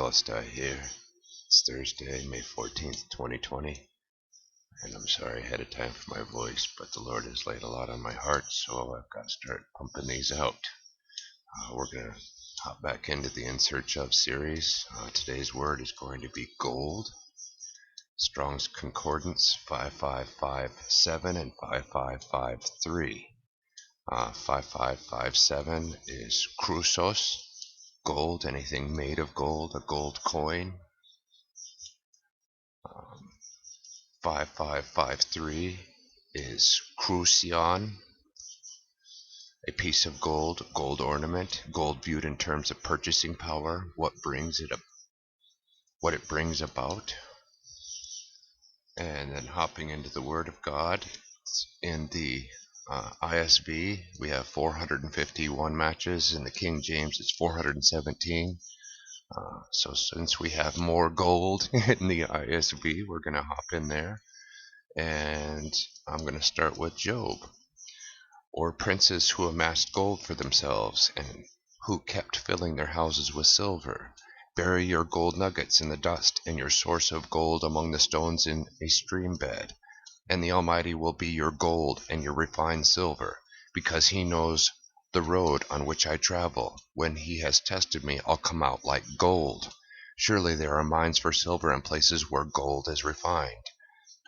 Telestai here. It's Thursday, May 14th, 2020, and I'm sorry ahead of time for my voice, but the Lord has laid a lot on my heart, so I've got to start pumping these out. We're going to hop back into the In Search Of series. Today's word is going to be gold. Strong's Concordance 5557 and 5553. 5557 is Chrysos, gold, anything made of gold, a gold coin. 5553 is Crucion, a piece of gold, gold ornament, gold viewed in terms of purchasing power, what it brings about. And then hopping into the Word of God, in the ISV, we have 451 matches. In the King James, it's 417. So since we have more gold in the ISV, we're going to hop in there. And I'm going to start with Job. Or princes who amassed gold for themselves, and who kept filling their houses with silver. Bury your gold nuggets in the dust, and your source of gold among the stones in a stream bed. And the Almighty will be your gold and your refined silver, because he knows the road on which I travel. When he has tested me, I'll come out like gold. Surely there are mines for silver in places where gold is refined,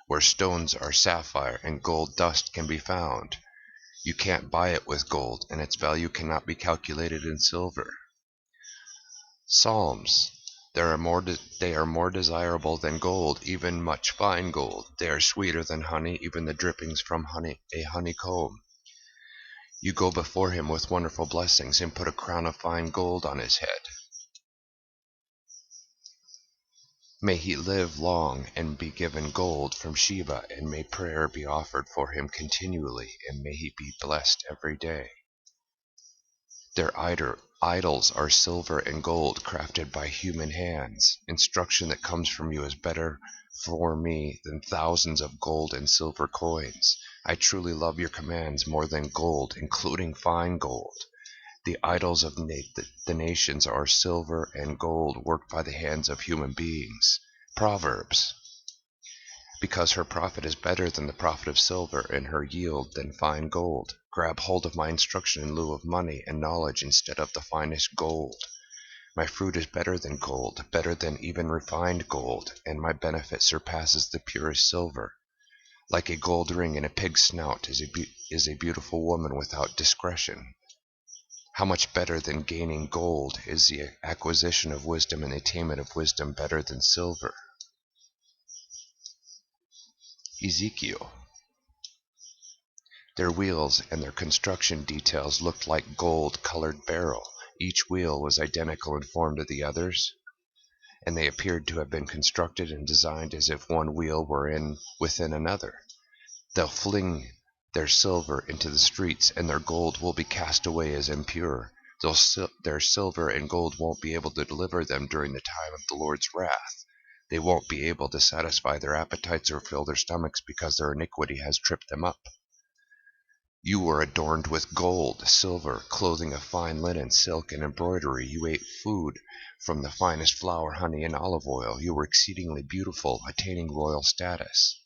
where stones are sapphire and gold dust can be found. You can't buy it with gold, and its value cannot be calculated in silver. Psalms. They are more desirable than gold, even much fine gold. They are sweeter than honey, even the drippings from a honeycomb. You go before him with wonderful blessings, and put a crown of fine gold on his head. May he live long and be given gold from Sheba, and may prayer be offered for him continually, and may he be blessed every day. Their idols are silver and gold, crafted by human hands. Instruction that comes from you is better for me than thousands of gold and silver coins. I truly love your commands more than gold, including fine gold. The idols of the nations are silver and gold, worked by the hands of human beings. Proverbs. Because her profit is better than the profit of silver, and her yield than fine gold. Grab hold of my instruction in lieu of money, and knowledge instead of the finest gold. My fruit is better than gold, better than even refined gold, and my benefit surpasses the purest silver. Like a gold ring in a pig's snout is a beautiful woman without discretion. How much better than gaining gold is the acquisition of wisdom, and the attainment of wisdom better than silver. Ezekiel. Their wheels and their construction details looked like gold-colored beryl. Each wheel was identical in form to the others, and they appeared to have been constructed and designed as if one wheel were within another. They'll fling their silver into the streets, and their gold will be cast away as impure. Their silver and gold won't be able to deliver them during the time of the Lord's wrath. They won't be able to satisfy their appetites or fill their stomachs, because their iniquity has tripped them up. You were adorned with gold, silver, clothing of fine linen, silk, and embroidery. You ate food from the finest flour, honey, and olive oil. You were exceedingly beautiful, attaining royal status.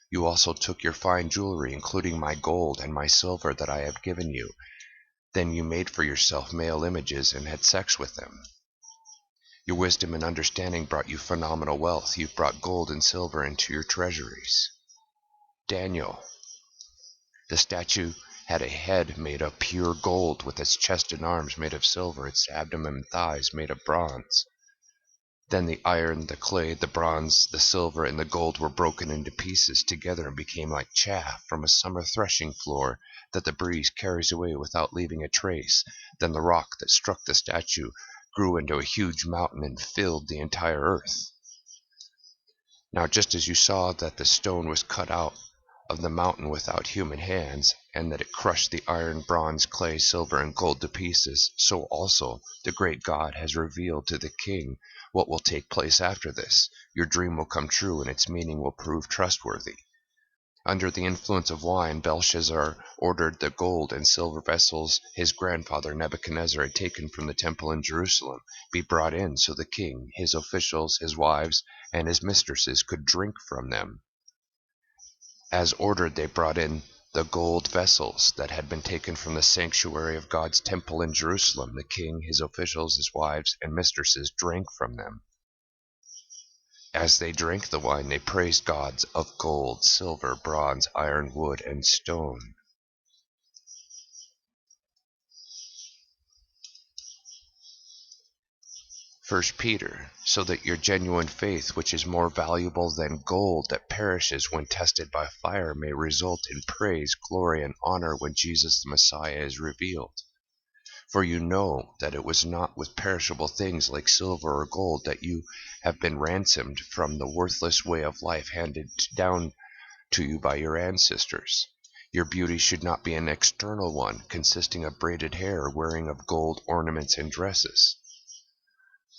You also took your fine jewelry, including my gold and my silver that I have given you. Then you made for yourself male images and had sex with them. Your wisdom and understanding brought you phenomenal wealth. You've brought gold and silver into your treasuries. Daniel. The statue had a head made of pure gold, with its chest and arms made of silver, its abdomen and thighs made of bronze. Then the iron, the clay, the bronze, the silver, and the gold were broken into pieces together and became like chaff from a summer threshing floor that the breeze carries away without leaving a trace. Then the rock that struck the statue grew into a huge mountain and filled the entire earth. Now just as you saw that the stone was cut out of the mountain without human hands, and that it crushed the iron, bronze, clay, silver, and gold to pieces, so also the great God has revealed to the king what will take place after this. Your dream will come true, and its meaning will prove trustworthy. Under the influence of wine, Belshazzar ordered the gold and silver vessels his grandfather Nebuchadnezzar had taken from the temple in Jerusalem be brought in so the king, his officials, his wives, and his mistresses could drink from them. As ordered, they brought in the gold vessels that had been taken from the sanctuary of God's temple in Jerusalem. The king, his officials, his wives, and mistresses drank from them. As they drank the wine, they praised gods of gold, silver, bronze, iron, wood, and stone. First Peter, so that your genuine faith, which is more valuable than gold that perishes when tested by fire, may result in praise, glory, and honor when Jesus the Messiah is revealed. For you know that it was not with perishable things like silver or gold that you have been ransomed from the worthless way of life handed down to you by your ancestors. Your beauty should not be an external one, consisting of braided hair, wearing of gold ornaments and dresses.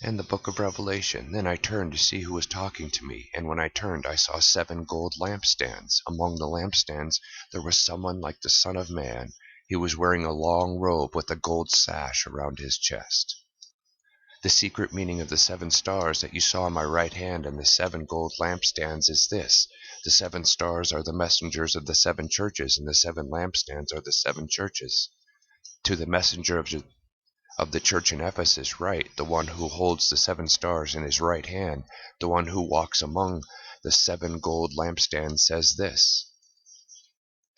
And the book of Revelation. Then I turned to see who was talking to me, and when I turned I saw 7 gold lampstands. Among the lampstands there was someone like the Son of Man. He was wearing a long robe with a gold sash around his chest. The secret meaning of the 7 stars that you saw in my right hand and the 7 gold lampstands is this. The 7 stars are the messengers of the 7 churches, and the 7 lampstands are the 7 churches. To the messenger of the church in Ephesus write, the one who holds the 7 stars in his right hand, the one who walks among the 7 gold lampstands says this.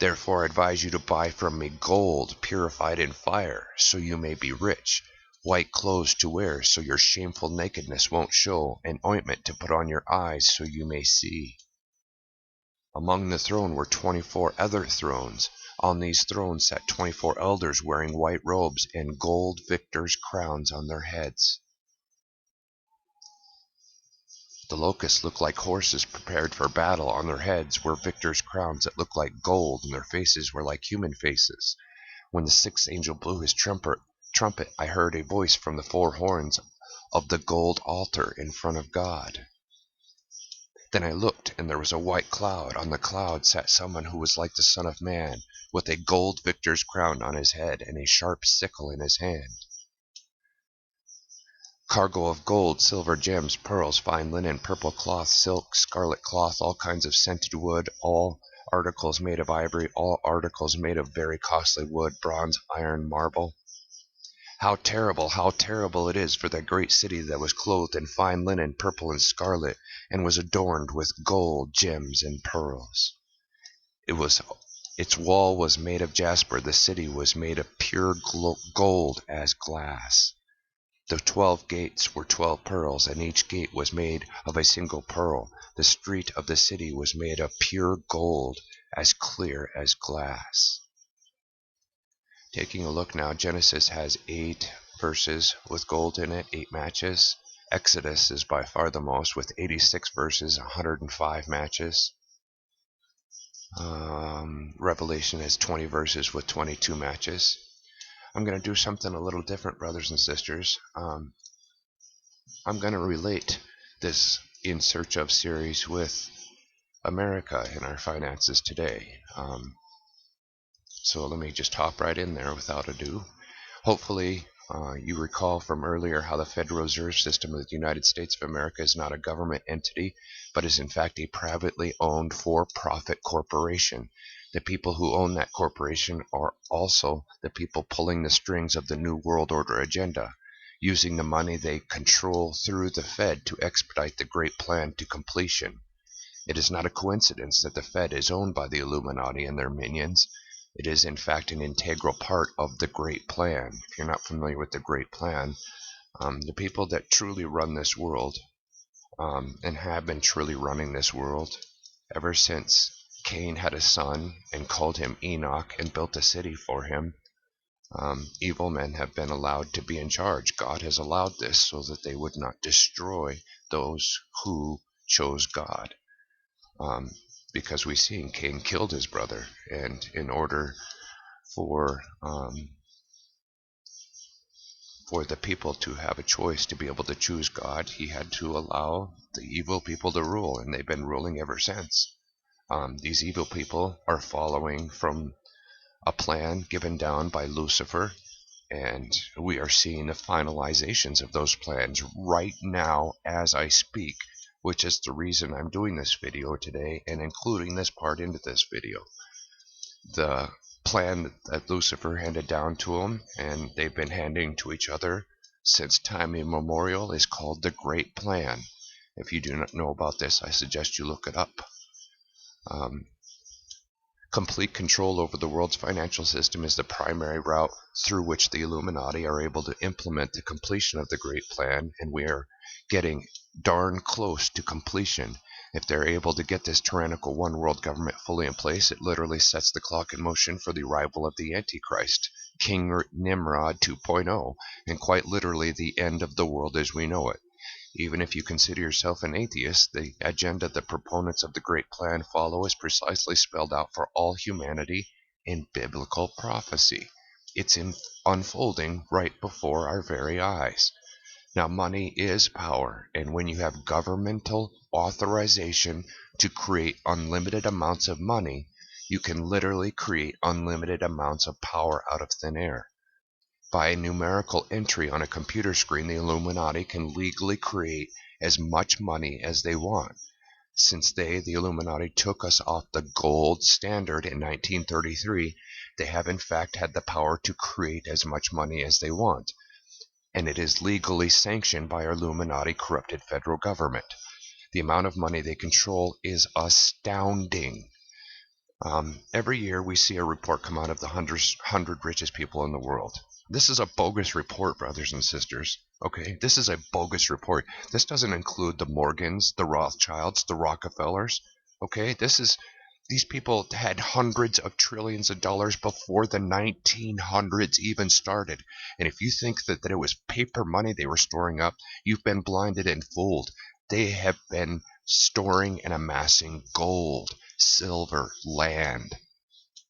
Therefore I advise you to buy from me gold purified in fire, so you may be rich, white clothes to wear, so your shameful nakedness won't show, and ointment to put on your eyes, so you may see. Among the throne were 24 other thrones. On these thrones sat 24 elders wearing white robes and gold victors' crowns on their heads. The locusts looked like horses prepared for battle. On their heads were victors' crowns that looked like gold, and their faces were like human faces. When the 6th angel blew his trumpet, I heard a voice from the 4 horns of the gold altar in front of God. Then I looked, and there was a white cloud. On the cloud sat someone who was like the Son of Man, with a gold victor's crown on his head and a sharp sickle in his hand. Cargo of gold, silver, gems, pearls, fine linen, purple cloth, silk, scarlet cloth, all kinds of scented wood, all articles made of ivory, all articles made of very costly wood, bronze, iron, marble. How terrible it is for that great city that was clothed in fine linen, purple and scarlet, and was adorned with gold, gems, and pearls. Its wall was made of jasper, the city was made of pure gold as glass. The 12 gates were 12 pearls, and each gate was made of a single pearl. The street of the city was made of pure gold, as clear as glass. Taking a look now, Genesis has 8 verses with gold in it, 8 matches. Exodus is by far the most with 86 verses, 105 matches. Revelation has 20 verses with 22 matches. I'm going to do something a little different, brothers and sisters. I'm going to relate this In Search Of series with America and our finances today. So let me just hop right in there without ado. Hopefully you recall from earlier how the Federal Reserve System of the United States of America is not a government entity, but is in fact a privately owned for-profit corporation. The people who own that corporation are also the people pulling the strings of the New World Order agenda, using the money they control through the Fed to expedite the Great Plan to completion. It is not a coincidence that the Fed is owned by the Illuminati and their minions. It is in fact an integral part of the Great Plan. If you're not familiar with the Great Plan, the people that truly run this world and have been truly running this world ever since Cain had a son and called him Enoch and built a city for him, evil men have been allowed to be in charge. God has allowed this so that they would not destroy those who chose God. Because we see Cain killed his brother, and in order for the people to have a choice to be able to choose God, he had to allow the evil people to rule, and they've been ruling ever since. These evil people are following from a plan given down by Lucifer, and we are seeing the finalizations of those plans right now as I speak, which is the reason I'm doing this video today and including this part into this video. The plan that Lucifer handed down to them, and they've been handing to each other since time immemorial, is called the Great Plan. If you do not know about this, I suggest you look it up. Complete control over the world's financial system is the primary route through which the Illuminati are able to implement the completion of the Great Plan, and we are getting darn close to completion. If they're able to get this tyrannical one world government fully in place, it literally sets the clock in motion for the arrival of the Antichrist, King Nimrod 2.0, and quite literally the end of the world as we know it. Even if you consider yourself an atheist, the agenda the proponents of the Great Plan follow is precisely spelled out for all humanity in biblical prophecy. It's unfolding right before our very eyes. Now, money is power, and when you have governmental authorization to create unlimited amounts of money, you can literally create unlimited amounts of power out of thin air. By a numerical entry on a computer screen, the Illuminati can legally create as much money as they want. Since the Illuminati, took us off the gold standard in 1933, they have in fact had the power to create as much money as they want. And it is legally sanctioned by our Illuminati corrupted federal government. The amount of money they control is astounding. Every year we see a report come out of the 100 richest people in the world. This is a bogus report, brothers and sisters. Okay, this is a bogus report. This doesn't include the Morgans, the Rothschilds, the Rockefellers. Okay, these people had hundreds of trillions of dollars before the 1900s even started. And if you think that it was paper money they were storing up, you've been blinded and fooled. They have been storing and amassing gold, silver, land.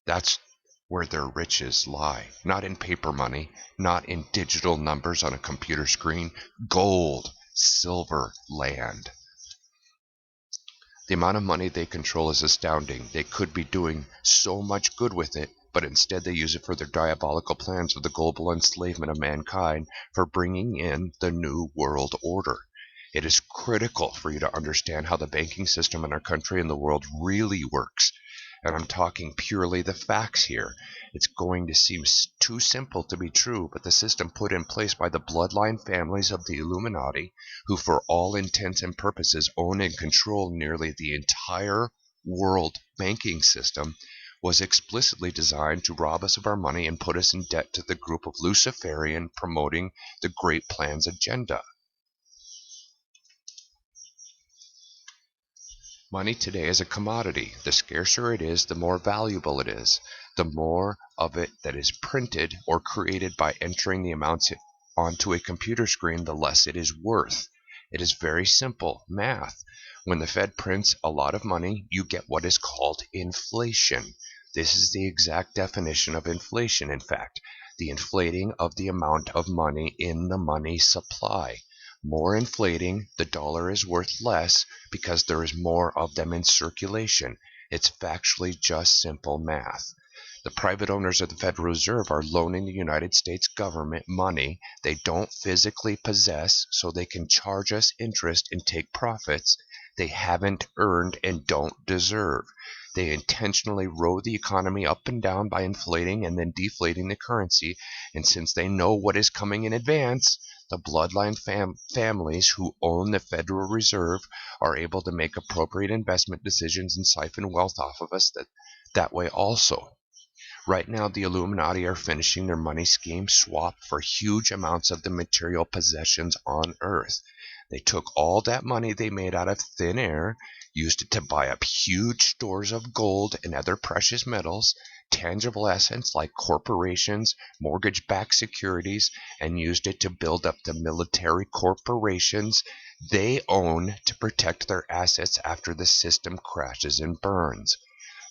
That's where their riches lie. Not in paper money, not in digital numbers on a computer screen. Gold, silver, land. The amount of money they control is astounding. They could be doing so much good with it, but instead they use it for their diabolical plans of the global enslavement of mankind, for bringing in the New World Order. It is critical for you to understand how the banking system in our country and the world really works. And I'm talking purely the facts here. It's going to seem too simple to be true, but the system put in place by the bloodline families of the Illuminati, who for all intents and purposes own and control nearly the entire world banking system, was explicitly designed to rob us of our money and put us in debt to the group of Luciferian promoting the Great Plan's agenda. Money today is a commodity. The scarcer it is, the more valuable it is. The more of it that is printed or created by entering the amounts onto a computer screen, the less it is worth. It is very simple math. When the Fed prints a lot of money, you get what is called inflation. This is the exact definition of inflation, in fact, the inflating of the amount of money in the money supply. More inflating, the dollar is worth less because there is more of them in circulation. It's factually just simple math. The private owners of the Federal Reserve are loaning the United States government money they don't physically possess so they can charge us interest and take profits they haven't earned and don't deserve. They intentionally row the economy up and down by inflating and then deflating the currency, and since they know what is coming in advance, the bloodline families who own the Federal Reserve are able to make appropriate investment decisions and siphon wealth off of us that way also. Right now, the Illuminati are finishing their money scheme swap for huge amounts of the material possessions on Earth. They took all that money they made out of thin air, used it to buy up huge stores of gold and other precious metals, tangible assets like corporations, mortgage-backed securities, and used it to build up the military corporations they own to protect their assets after the system crashes and burns.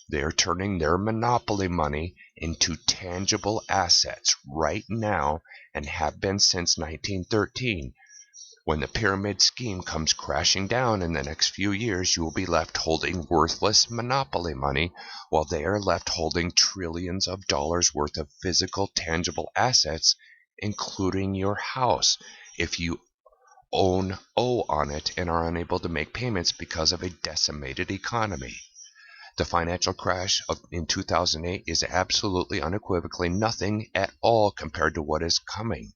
They are turning their monopoly money into tangible assets right now and have been since 1913. When the pyramid scheme comes crashing down in the next few years, you will be left holding worthless monopoly money while they are left holding trillions of dollars worth of physical, tangible assets, including your house, if you owe on it and are unable to make payments because of a decimated economy. The financial crash in 2008 is absolutely unequivocally nothing at all compared to what is coming.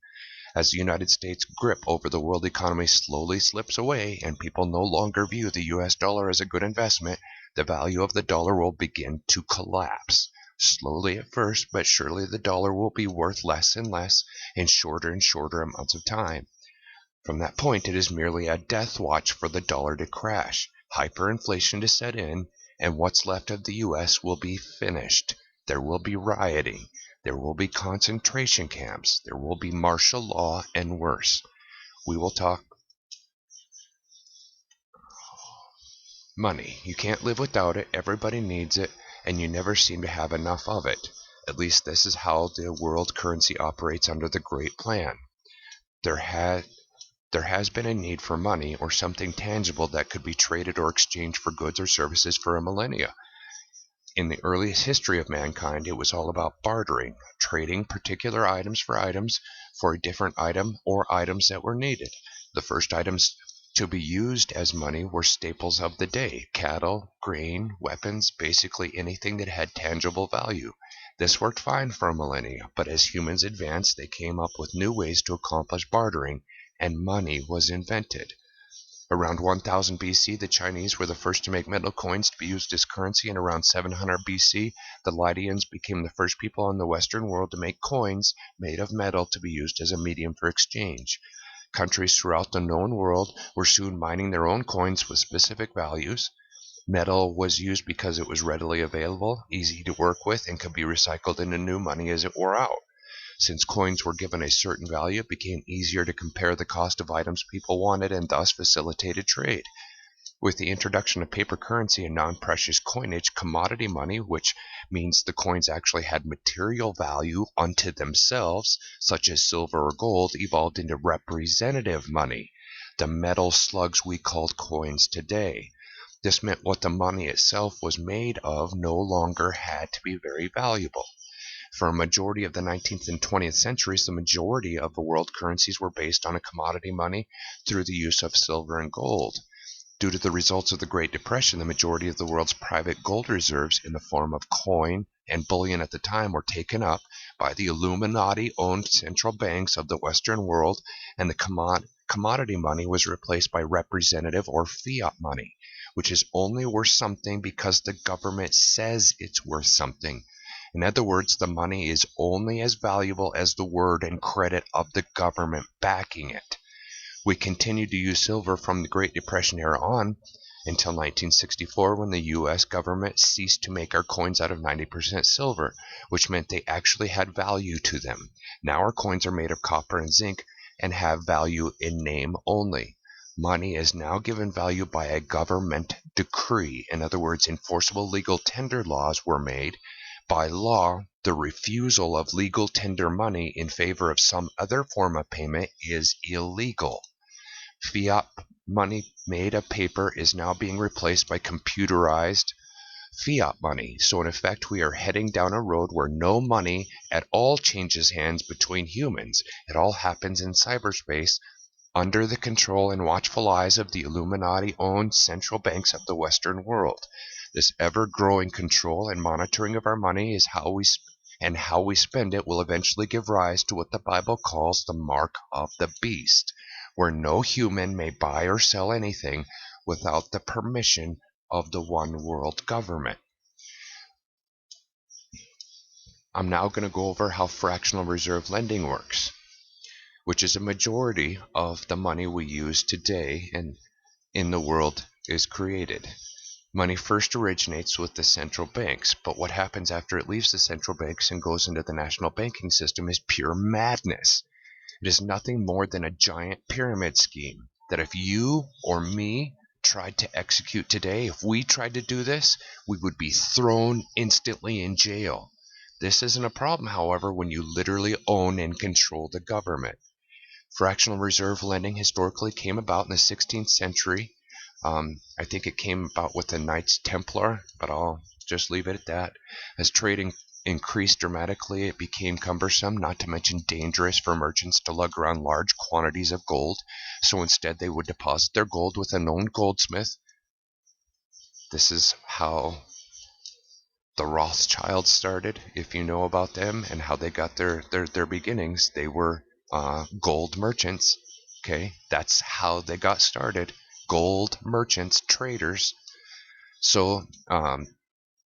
As the United States' grip over the world economy slowly slips away and people no longer view the US dollar as a good investment, the value of the dollar will begin to collapse. Slowly at first, but surely the dollar will be worth less and less in shorter and shorter amounts of time. From that point, it is merely a death watch for the dollar to crash, hyperinflation to set in, and what's left of the U.S. will be finished. There will be rioting. There will be concentration camps. There will be martial law and worse. We will talk money. You can't live without it. Everybody needs it, and you never seem to have enough of it. At least this is how the world currency operates under the Great Plan. There has been a need for money or something tangible that could be traded or exchanged for goods or services for a millennia. In the earliest history of mankind, it was all about bartering, trading particular items for a different item or items that were needed. The first items to be used as money were staples of the day: cattle, grain, weapons, basically anything that had tangible value. This worked fine for a millennia, but as humans advanced, they came up with new ways to accomplish bartering, and money was invented. Around 1000 BC, the Chinese were the first to make metal coins to be used as currency, and around 700 BC, the Lydians became the first people in the Western world to make coins made of metal to be used as a medium for exchange. Countries throughout the known world were soon mining their own coins with specific values. Metal was used because it was readily available, easy to work with, and could be recycled into new money as it wore out. Since coins were given a certain value, it became easier to compare the cost of items people wanted and thus facilitated trade. With the introduction of paper currency and non-precious coinage, commodity money, which means the coins actually had material value unto themselves, such as silver or gold, evolved into representative money, the metal slugs we called coins today. This meant what the money itself was made of no longer had to be very valuable. For a majority of the 19th and 20th centuries, the majority of the world currencies were based on a commodity money through the use of silver and gold. Due to the results of the Great Depression, the majority of the world's private gold reserves in the form of coin and bullion at the time were taken up by the Illuminati-owned central banks of the Western world, and the commodity money was replaced by representative or fiat money, which is only worth something because the government says it's worth something. In other words, the money is only as valuable as the word and credit of the government backing it. We continued to use silver from the Great Depression era on until 1964, when the U.S. government ceased to make our coins out of 90% silver, which meant they actually had value to them. Now our coins are made of copper and zinc and have value in name only. Money is now given value by a government decree. In other words, enforceable legal tender laws were made. By law, the refusal of legal tender money in favor of some other form of payment is illegal. Fiat money made of paper is now being replaced by computerized fiat money. So in effect, we are heading down a road where no money at all changes hands between humans. It all happens in cyberspace under the control and watchful eyes of the Illuminati-owned central banks of the Western world. This ever-growing control and monitoring of our money is how we spend it will eventually give rise to what the Bible calls the mark of the beast, where no human may buy or sell anything without the permission of the one world government. I'm now going to go over how fractional reserve lending works, which is a majority of the money we use today and in the world is created. Money first originates with the central banks, but what happens after it leaves the central banks and goes into the national banking system is pure madness. It is nothing more than a giant pyramid scheme that if you or me tried to execute today, if we tried to do this, we would be thrown instantly in jail. This isn't a problem, however, when you literally own and control the government. Fractional reserve lending historically came about in the 16th century. I think it came about with the Knights Templar, but I'll just leave it at that. As trading increased dramatically, it became cumbersome, not to mention dangerous for merchants to lug around large quantities of gold. So instead, they would deposit their gold with a known goldsmith. This is how the Rothschilds started, if you know about them, and how they got their beginnings. They were gold merchants. Okay, that's how they got started. Gold merchants, traders. So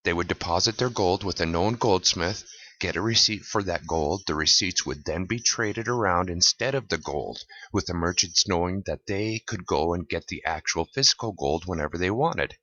they would deposit their gold with a known goldsmith, get a receipt for that gold. The receipts would then be traded around instead of the gold, with the merchants knowing that they could go and get the actual physical gold whenever they wanted.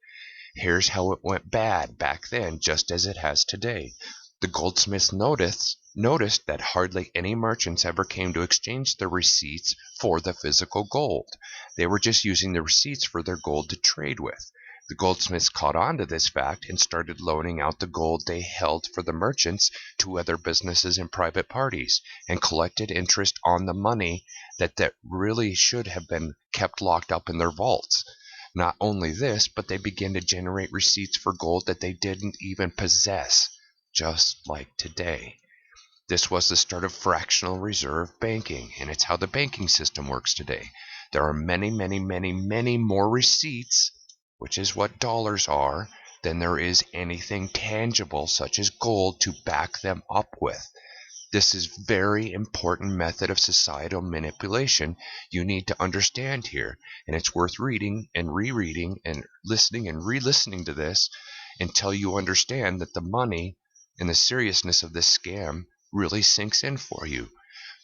Here's how it went bad back then, just as it has today. The goldsmiths noticed that hardly any merchants ever came to exchange their receipts for the physical gold. They were just using the receipts for their gold to trade with. The goldsmiths caught on to this fact and started loaning out the gold they held for the merchants to other businesses and private parties, and collected interest on the money that really should have been kept locked up in their vaults. Not only this, but they began to generate receipts for gold that they didn't even possess, just like today. This was the start of fractional reserve banking, and it's how the banking system works today. There are many, many, many, many more receipts, which is what dollars are, than there is anything tangible such as gold to back them up with. This is very important method of societal manipulation you need to understand here, and it's worth reading and rereading and listening and re-listening to this until you understand that the money and the seriousness of this scam really sinks in for you.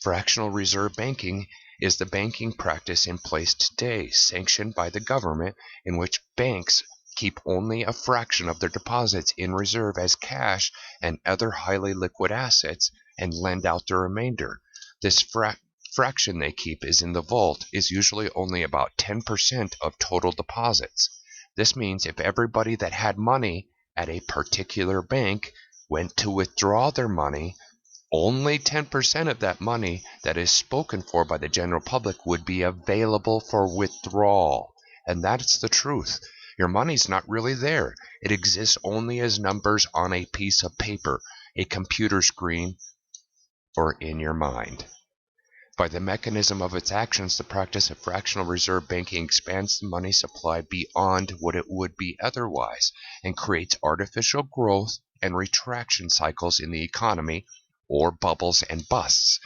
Fractional reserve banking is the banking practice in place today, sanctioned by the government, in which banks keep only a fraction of their deposits in reserve as cash and other highly liquid assets and lend out the remainder. This fraction they keep is in the vault is usually only about 10% of total deposits. This means if everybody that had money at a particular bank went to withdraw their money, only 10% of that money that is spoken for by the general public would be available for withdrawal. And that's the truth. Your money's not really there. It exists only as numbers on a piece of paper, a computer screen, or in your mind. By the mechanism of its actions, the practice of fractional reserve banking expands the money supply beyond what it would be otherwise, and creates artificial growth and retraction cycles in the economy, or bubbles and busts.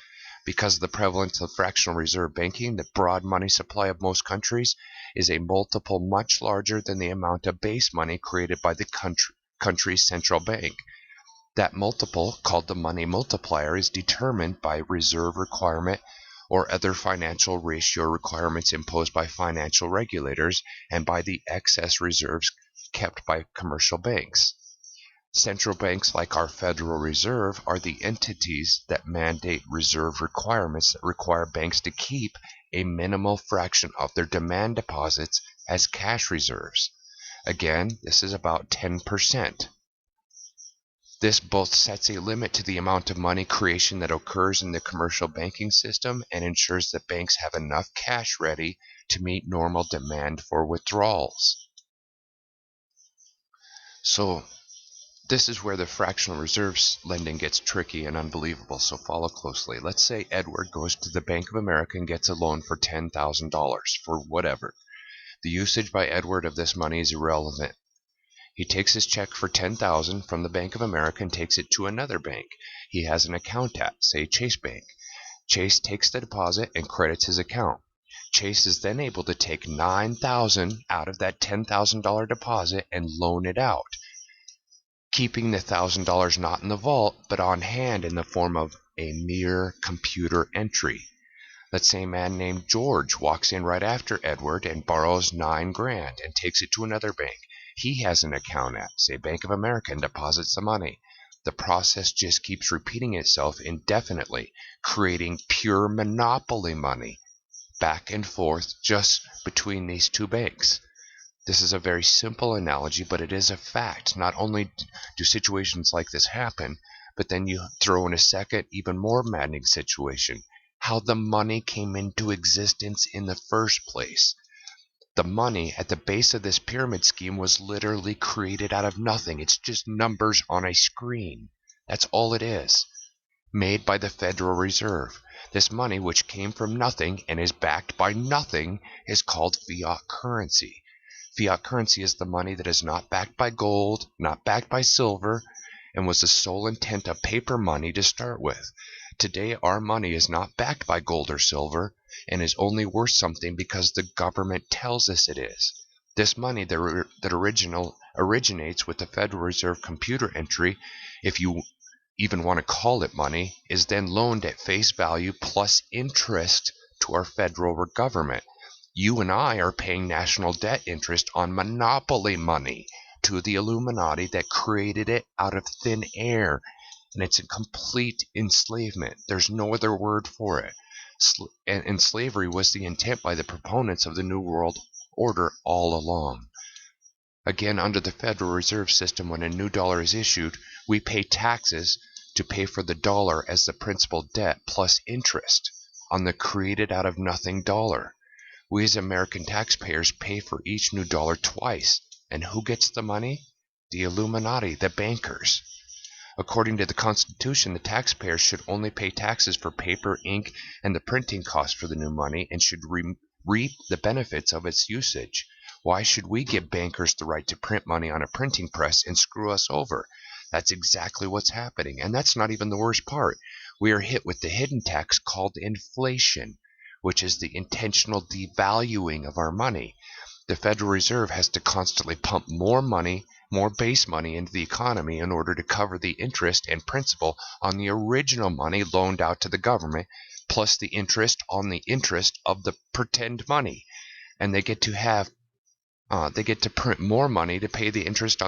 Because of the prevalence of fractional reserve banking, the broad money supply of most countries is a multiple much larger than the amount of base money created by the country's central bank. That multiple, called the money multiplier, is determined by reserve requirement or other financial ratio requirements imposed by financial regulators and by the excess reserves kept by commercial banks. Central banks like our Federal Reserve are the entities that mandate reserve requirements that require banks to keep a minimal fraction of their demand deposits as cash reserves. Again, this is about 10%. This both sets a limit to the amount of money creation that occurs in the commercial banking system and ensures that banks have enough cash ready to meet normal demand for withdrawals. So, this is where the fractional reserves lending gets tricky and unbelievable, so follow closely. Let's say Edward goes to the Bank of America and gets a loan for $10,000 for whatever. The usage by Edward of this money is irrelevant. He takes his check for $10,000 from the Bank of America and takes it to another bank he has an account at, say Chase Bank. Chase takes the deposit and credits his account. Chase is then able to take $9,000 out of that $10,000 deposit and loan it out, keeping the $1,000 not in the vault, but on hand in the form of a mere computer entry. Let's say a man named George walks in right after Edward and borrows $9,000 and takes it to another bank he has an account at, say Bank of America, and deposits the money. The process just keeps repeating itself indefinitely, creating pure monopoly money back and forth just between these two banks. This is a very simple analogy, but it is a fact. Not only do situations like this happen, but then you throw in a second, even more maddening situation. how the money came into existence in the first place. The money at the base of this pyramid scheme was literally created out of nothing. It's just numbers on a screen. That's all it is. Made by the Federal Reserve. This money, which came from nothing and is backed by nothing, is called fiat currency. Fiat currency is the money that is not backed by gold, not backed by silver, and was the sole intent of paper money to start with. Today, our money is not backed by gold or silver and is only worth something because the government tells us it is. This money that originates with the Federal Reserve computer entry, if you even want to call it money, is then loaned at face value plus interest to our federal government. You and I are paying national debt interest on monopoly money to the Illuminati that created it out of thin air. And it's a complete enslavement. There's no other word for it. And slavery was the intent by the proponents of the New World Order all along. Again, under the Federal Reserve System, when a new dollar is issued, we pay taxes to pay for the dollar as the principal debt plus interest on the created out of nothing dollar. We as American taxpayers pay for each new dollar twice. And who gets the money? The Illuminati, the bankers. According to the Constitution, the taxpayers should only pay taxes for paper, ink, and the printing costs for the new money and should reap the benefits of its usage. Why should we give bankers the right to print money on a printing press and screw us over? That's exactly what's happening. And that's not even the worst part. We are hit with the hidden tax called inflation, which is the intentional devaluing of our money. The Federal Reserve has to constantly pump more money, more base money into the economy in order to cover the interest and principal on the original money loaned out to the government, plus the interest on the interest of the pretend money. And they get to print more money to pay the interest on